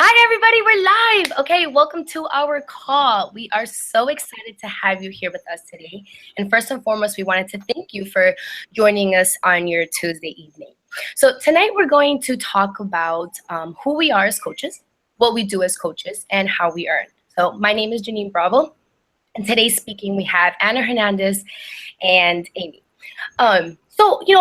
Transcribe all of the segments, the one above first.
Hi, everybody. We're live. Okay, welcome to our call. We are so excited to have you here with us today. And first and foremost, we wanted to thank you for joining us on your Tuesday evening. So, tonight we're going to talk about who we are as coaches, what we do as coaches, and how we earn. So, my name is Janine Bravo. And today speaking, we have Anna Hernandez and Amy.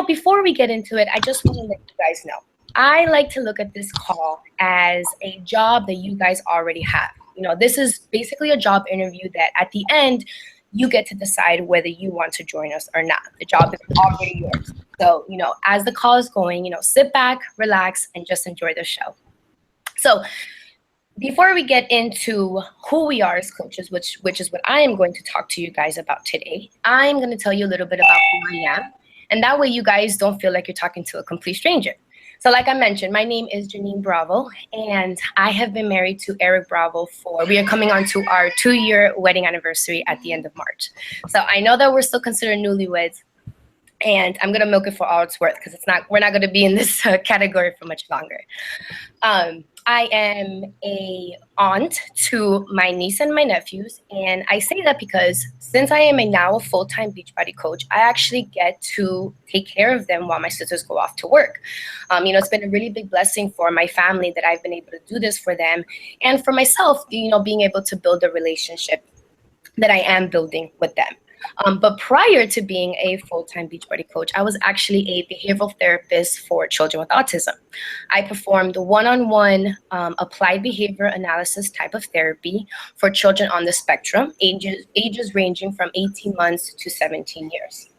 Before we get into it, I just want to let you guys know. I like to look at this call as a job that you guys already have. This is basically a job interview that at the end, you get to decide whether you want to join us or not. The job is already yours. So, as the call is going, sit back, relax, and just enjoy the show. So, before we get into who we are as coaches, which is what I am going to talk to you guys about today, I'm going to tell you a little bit about who I am. And that way you guys don't feel like you're talking to a complete stranger. So like I mentioned, my name is Janine Bravo, and I have been married to Eric Bravo we are coming on to our 2-year wedding anniversary at the end of March. So I know that we're still considered newlyweds, and I'm gonna milk it for all it's worth because we're not gonna be in this category for much longer. I am a aunt to my niece and my nephews, and I say that because since I am now a full-time Beachbody coach, I actually get to take care of them while my sisters go off to work. It's been a really big blessing for my family that I've been able to do this for them, and for myself, being able to build a relationship that I am building with them. But prior to being a full-time Beachbody coach, I was actually a behavioral therapist for children with autism. I performed one-on-one applied behavior analysis type of therapy for children on the spectrum, ages ranging from 18 months to 17 years.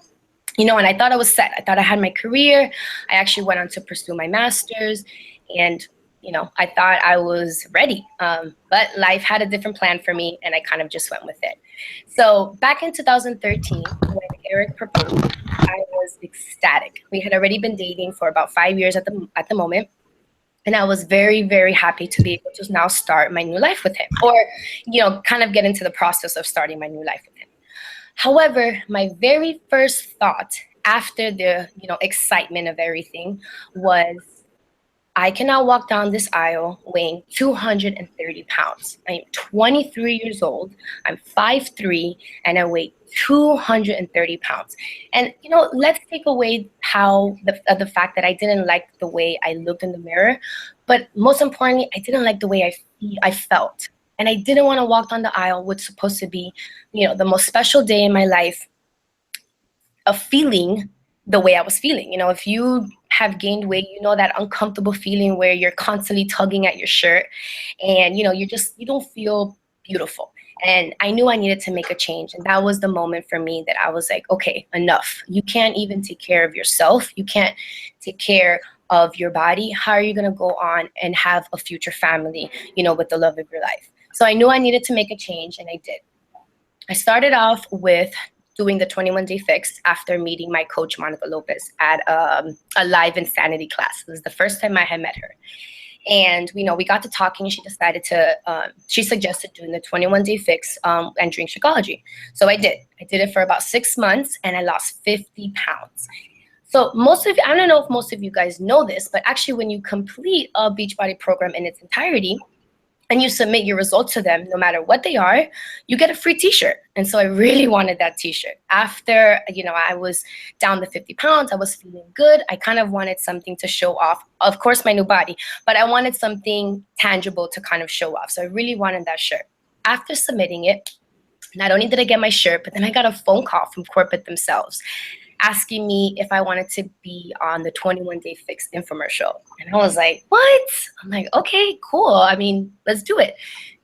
And I thought I was set. I thought I had my career. I actually went on to pursue my master's, and I thought I was ready, but life had a different plan for me, and I kind of just went with it. So back in 2013, when Eric proposed, I was ecstatic. We had already been dating for about 5 years at the moment, and I was very, very happy to be able to now start my new life with him, or kind of get into the process of starting my new life with him. However, my very first thought after the excitement of everything was, I cannot walk down this aisle weighing 230 pounds. I am 23 years old, I'm 5'3", and I weigh 230 pounds. And, let's take away the fact that I didn't like the way I looked in the mirror, but most importantly, I didn't like the way I felt. And I didn't want to walk down the aisle, which was supposed to be, the most special day in my life, of feeling the way I was feeling. If you have gained weight, that uncomfortable feeling where you're constantly tugging at your shirt and, you don't feel beautiful. And I knew I needed to make a change. And that was the moment for me that I was like, okay, enough. You can't even take care of yourself. You can't take care of your body. How are you going to go on and have a future family, with the love of your life? So I knew I needed to make a change, and I did. I started off with doing the 21-day fix after meeting my coach, Monica Lopez, at a live insanity class. It was the first time I had met her. And, we got to talking, and she suggested doing the 21-day fix and drink Shakeology. So I did. I did it for about 6 months, and I lost 50 pounds. So I don't know if most of you guys know this, but actually when you complete a Beachbody program in its entirety, and you submit your results to them, no matter what they are, you get a free t-shirt. And so I really wanted that t-shirt. After, I was down to 50 pounds, I was feeling good. I kind of wanted something to show off, of course, my new body, but I wanted something tangible to kind of show off. So I really wanted that shirt. After submitting it, not only did I get my shirt, but then I got a phone call from corporate themselves asking me if I wanted to be on the 21-day fix infomercial. And I was like, what? I'm like, okay, cool. I mean, let's do it.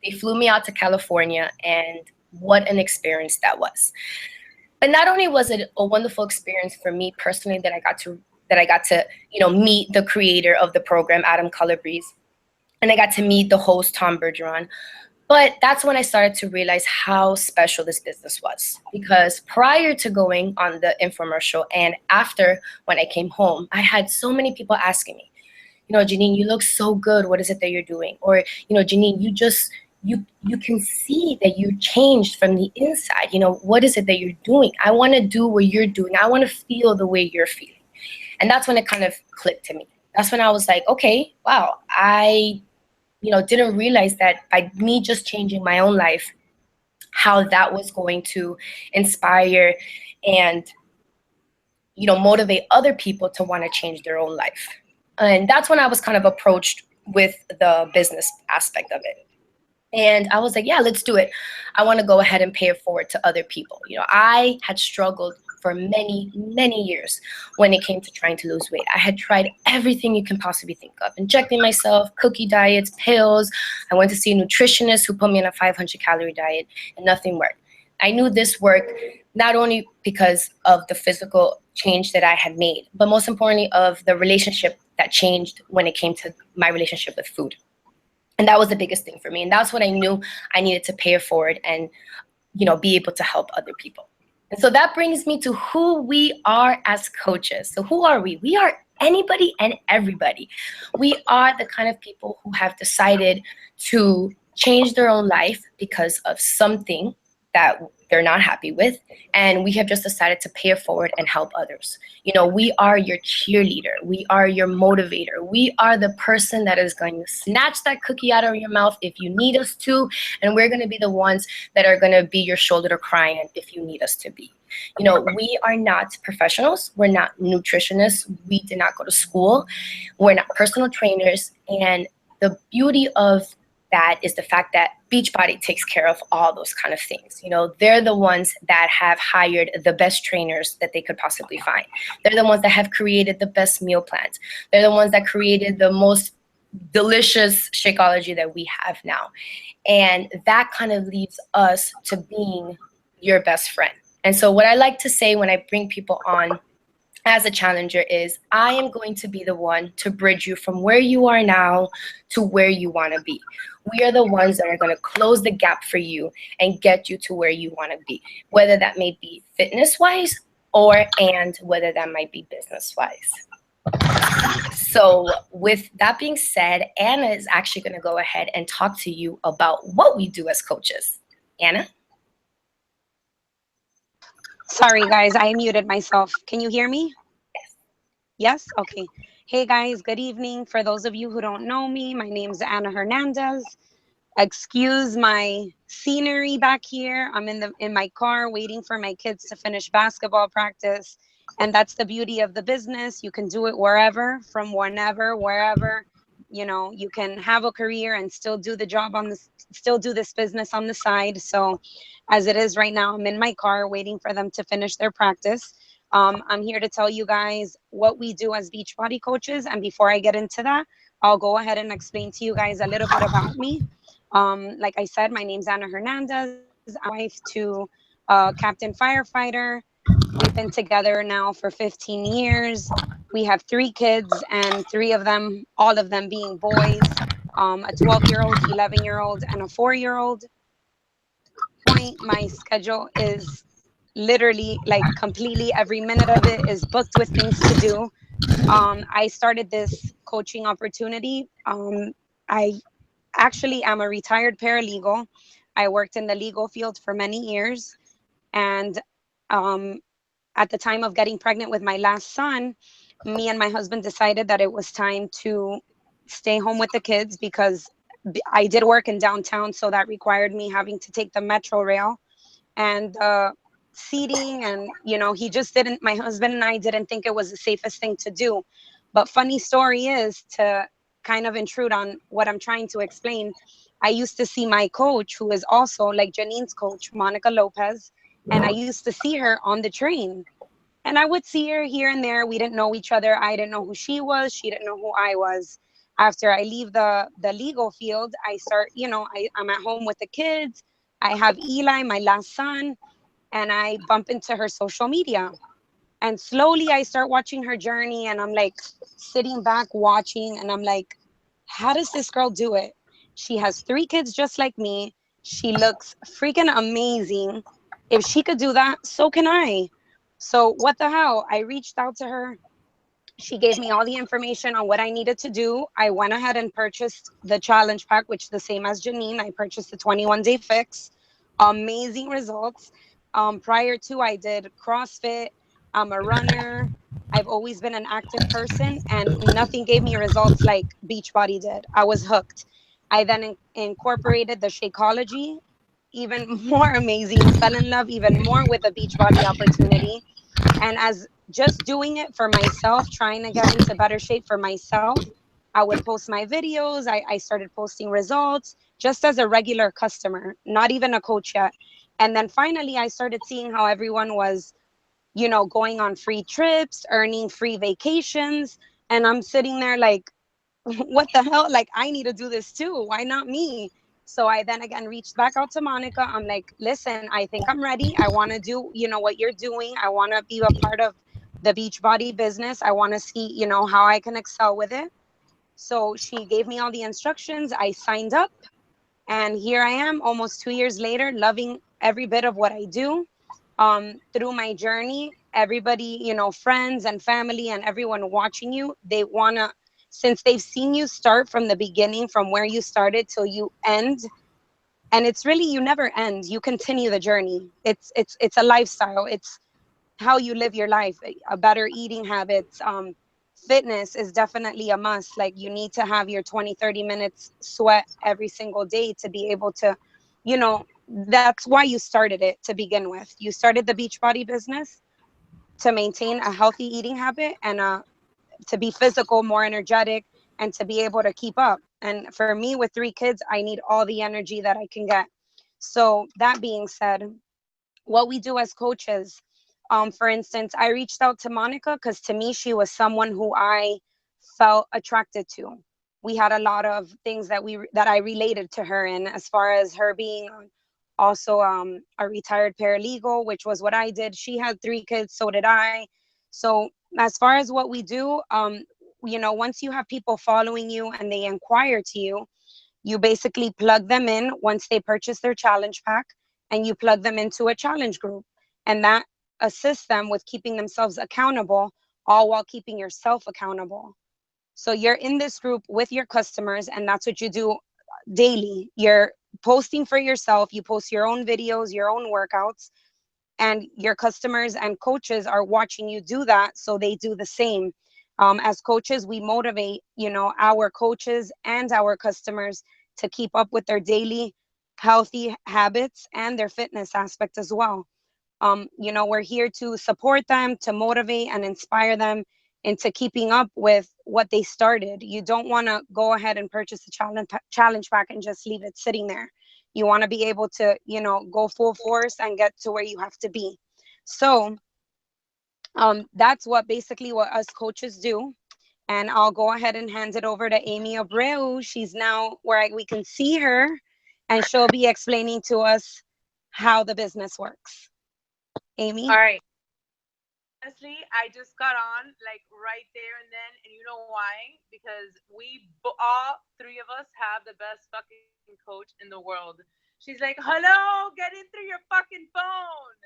They flew me out to California, and what an experience that was. But not only was it a wonderful experience for me personally that I got to meet the creator of the program, Adam Calabrese, and I got to meet the host, Tom Bergeron. But that's when I started to realize how special this business was. Because prior to going on the infomercial and after when I came home, I had so many people asking me, Janine, you look so good. What is it that you're doing? Or, Janine, you can see that you changed from the inside. What is it that you're doing? I want to do what you're doing. I want to feel the way you're feeling. And that's when it kind of clicked to me. That's when I was like, okay, wow, I didn't realize that by me just changing my own life, how that was going to inspire and motivate other people to want to change their own life. And that's when I was kind of approached with the business aspect of it. And I was like, yeah, let's do it. I want to go ahead and pay it forward to other people. I had struggled for many, many years when it came to trying to lose weight. I had tried everything you can possibly think of, injecting myself, cookie diets, pills. I went to see a nutritionist who put me on a 500-calorie diet, and nothing worked. I knew this worked not only because of the physical change that I had made, but most importantly of the relationship that changed when it came to my relationship with food. And that was the biggest thing for me. And that's what I knew I needed to pay it forward and, be able to help other people. And so that brings me to who we are as coaches. So who are we? We are anybody and everybody. We are the kind of people who have decided to change their own life because of something that they're not happy with, and we have just decided to pay it forward and help others. We are your cheerleader. We are your motivator. We are the person that is going to snatch that cookie out of your mouth if you need us to, and we're going to be the ones that are going to be your shoulder to cry on if you need us to be. We are not professionals. We're not nutritionists. We did not go to school. We're not personal trainers. And the beauty of that is the fact that Beachbody takes care of all those kind of things. They're the ones that have hired the best trainers that they could possibly find. They're the ones that have created the best meal plans. They're the ones that created the most delicious Shakeology that we have now. And that kind of leads us to being your best friend. And so what I like to say when I bring people on as a challenger is, I am going to be the one to bridge you from where you are now to where you want to be. We are the ones that are going to close the gap for you and get you to where you want to be, whether that may be fitness-wise and whether that might be business-wise. So with that being said, Anna is actually going to go ahead and talk to you about what we do as coaches. Anna? Sorry, guys, I muted myself. Can you hear me? Yes. Yes? Okay. Hey, guys, good evening. For those of you who don't know me, my name's Ana Hernandez. Excuse my scenery back here. I'm in my car waiting for my kids to finish basketball practice. And that's the beauty of the business. You can do it wherever, from whenever, wherever. You can have a career and still do the job still do this business on the side. So as it is right now, I'm in my car waiting for them to finish their practice. I'm here to tell you guys what we do as Beachbody coaches. And before I get into that, I'll go ahead and explain to you guys a little bit about me. Like I said, my name's Ana Hernandez. I'm wife to Captain Firefighter. We've been together now for 15 years. We have 3 kids, and 3 of them, all of them being boys, a 12-year-old, 11-year-old, and a 4-year-old. Point, my schedule is literally like completely every minute of it is booked with things to do. I started this coaching opportunity. I actually am a retired paralegal. I worked in the legal field for many years. And um, at the time of getting pregnant with my last son, me and my husband decided that it was time to stay home with the kids because I did work in downtown. So that required me having to take the metro rail and seating. And, he just didn't, my husband and I didn't think it was the safest thing to do. But funny story is, to kind of intrude on what I'm trying to explain, I used to see my coach, who is also like Janine's coach, Monica Lopez, and I used to see her on the train. And I would see her here and there. We didn't know each other. I didn't know who she was. She didn't know who I was. After I leave the legal field, I start, I'm at home with the kids. I have Eli, my last son, and I bump into her social media. And slowly I start watching her journey, and I'm like sitting back watching, and I'm like, how does this girl do it? She has 3 kids just like me. She looks freaking amazing. If she could do that, so can I. So what the hell? I reached out to her. She gave me all the information on what I needed to do. I went ahead and purchased the challenge pack, which is the same as Janine. I purchased the 21-day fix. Amazing results. Prior to, I did CrossFit. I'm a runner. I've always been an active person, and nothing gave me results like Beachbody did. I was hooked. I then incorporated the Shakeology, even more amazing, fell in love even more with the Beachbody opportunity. And as just doing it for myself, trying to get into better shape for myself, I would post my videos. I started posting results just as a regular customer, not even a coach yet. And then finally, I started seeing how everyone was, going on free trips, earning free vacations. And I'm sitting there like, what the hell? Like, I need to do this too. Why not me? So I then again reached back out to Monica. I'm like, listen, I think I'm ready. I want to do, what you're doing. I want to be a part of the Beachbody business. I want to see, how I can excel with it. So she gave me all the instructions. I signed up, and here I am almost 2 years later, loving every bit of what I do. Through my journey, everybody, friends and family and everyone watching you, they want to, since they've seen you start from the beginning, from where you started till you end. And it's really, you never end, you continue the journey. It's a lifestyle. It's how you live your life. A better eating habits. Fitness is definitely a must. Like, you need to have your 20-30 minutes sweat every single day to be able to, you know that's why you started it to begin with. You started the Beachbody business to maintain a healthy eating habit, and to be physical, more energetic, and to be able to keep up. And for me, with 3 kids, I need all the energy that I can get. So that being said, what we do as coaches, for instance, I reached out to Monica because to me she was someone who I felt attracted to. We had a lot of things that I related to her in, as far as her being also a retired paralegal, which was what I did. She had 3 kids, so did I. So as far as what we do, once you have people following you and they inquire to you, you basically plug them in once they purchase their challenge pack, and you plug them into a challenge group. And that assists them with keeping themselves accountable, all while keeping yourself accountable. So you're in this group with your customers, and that's what you do daily. You're posting for yourself, you post your own videos, your own workouts, and your customers and coaches are watching you do that, so they do the same. As coaches, we motivate, our coaches and our customers to keep up with their daily healthy habits and their fitness aspect as well. We're here to support them, to motivate and inspire them into keeping up with what they started. You don't want to go ahead and purchase a challenge pack and just leave it sitting there. You want to be able to, go full force and get to where you have to be. So that's what us coaches do. And I'll go ahead and hand it over to Amy Abreu. She's now where we can see her, and she'll be explaining to us how the business works. Amy? All right. Honestly, I just got on like right there and then, and you know why? Because all three of us have the best fucking coach in the world. She's like, "Hello, get in through your fucking phone."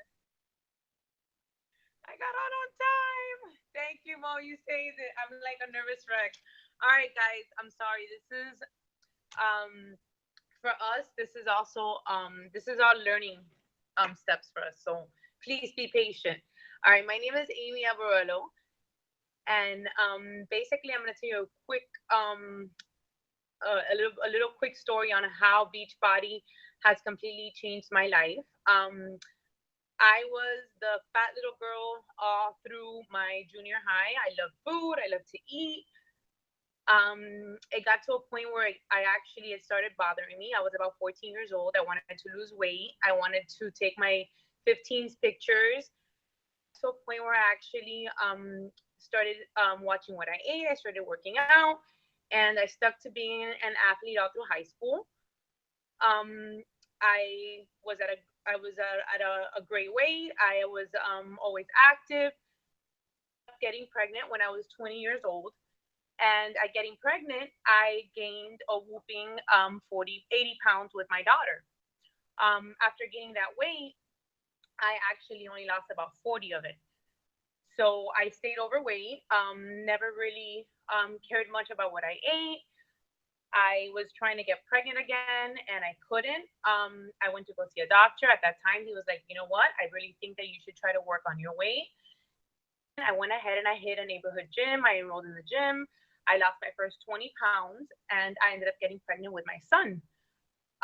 I got on time. Thank you, Mo. You saved it. I'm like a nervous wreck. All right, guys. I'm sorry. This is um for us. This is our learning steps for us. So please be patient. All right. My name is Amy Averello, and basically, I'm gonna tell you a quick a little quick story on how Beachbody has completely changed my life. I was the fat little girl all through my junior high. I love food. I love to eat. It got to a point where I actually it started bothering me. I was about 14 years old. I wanted to lose weight. I wanted to take my 15 pictures. To a point where I actually started watching what I ate. I started working out, and I stuck to being an athlete all through high school. I was at a great weight. I was always active. Ended up getting pregnant when I was 20 years old. And at getting pregnant, I gained a whooping 40, 80 pounds with my daughter. After gaining that weight, I actually only lost about 40 of it. So I stayed overweight, never really cared much about what I ate. I was trying to get pregnant again and I couldn't. I went to go see a doctor. At that time, he was like, you know what? I really think that you should try to work on your weight. And I went ahead and I hit a neighborhood gym. I enrolled in the gym. I lost my first 20 pounds, and I ended up getting pregnant with my son.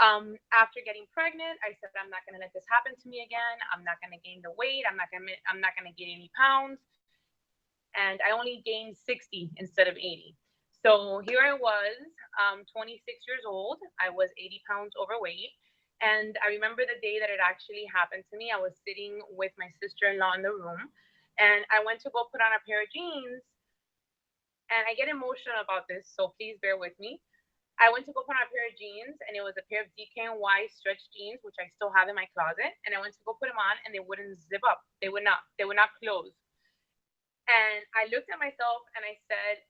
After getting pregnant, I said I'm not going to let this happen to me again. I'm not going to gain the weight. I'm not going to gain any pounds. And I only gained 60 instead of 80. So here I was, 26 years old. I was 80 pounds overweight. And I remember the day that it actually happened to me. I was sitting with my sister in law in the room, and I went to go put on a pair of jeans. And I get emotional about this, so please bear with me. I went to go put on a pair of jeans, and it was a pair of DKNY stretch jeans, which I still have in my closet. And I went to go put them on, and they wouldn't zip up. They would not. They would not close. And I looked at myself and I said,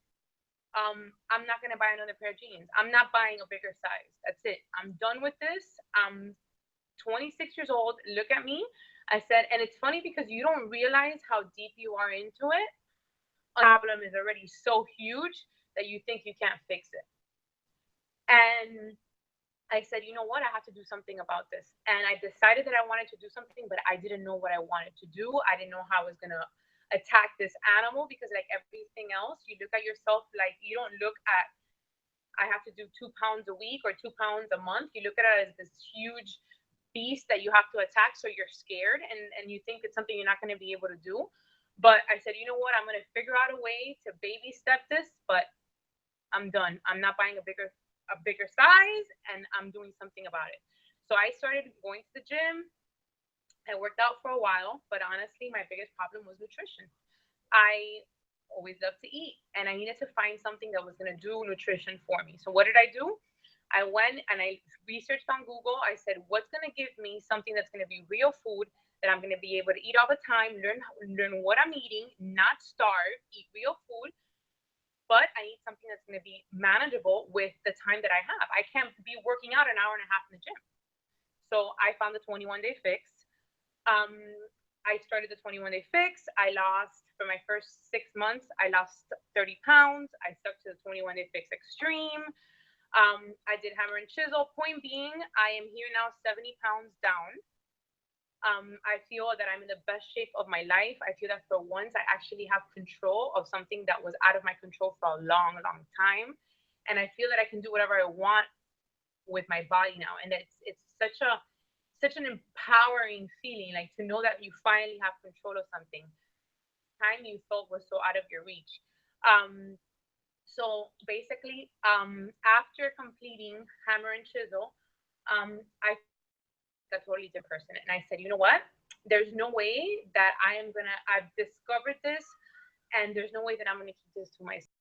I'm not gonna buy another pair of jeans. I'm not buying a bigger size. That's it. I'm done with this. I'm 26 years old. Look at me. I said, and it's funny because you don't realize how deep you are into it. A problem is already so huge that you think you can't fix it. And I said, you know what? I have to do something about this. And I decided that I wanted to do something, but I didn't know what I wanted to do. I didn't know how I was going to attack this animal because, like everything else, you look at yourself like you don't look at, I have to do 2 pounds a week or 2 pounds a month. You look at it as this huge beast that you have to attack. So you're scared and you think it's something you're not going to be able to do. But I said, you know what? I'm going to figure out a way to baby step this, but I'm done. I'm not buying a bigger size, and I'm doing something about it. So I started going to the gym. I worked out for a while, but honestly, my biggest problem was nutrition. I always loved to eat, and I needed to find something that was going to do nutrition for me. So what did I do? I went and I researched on Google. I said, what's going to give me something that's going to be real food that I'm going to be able to eat all the time, learn what I'm eating, not starve, eat real food, but I need something that's going to be manageable with the time that I have. I can't be working out an hour and a half in the gym. So I found the 21 day fix. Um, I started the 21 day fix. I lost, for my first 6 months, I lost 30 pounds. I stuck to the 21 day fix extreme. I did hammer and chisel. Point being, I am here now 70 pounds down. I feel that I'm in the best shape of my life. I feel that for once I actually have control of something that was out of my control for a long, long time. And I feel that I can do whatever I want with my body now. And it's such an empowering feeling, like to know that you finally have control of something. Time you thought was so out of your reach. Um, so basically, after completing hammer and chisel, I felt like a totally different person. And I said, you know what? There's no way that I am gonna. I've discovered this, and there's no way that I'm gonna keep this to myself.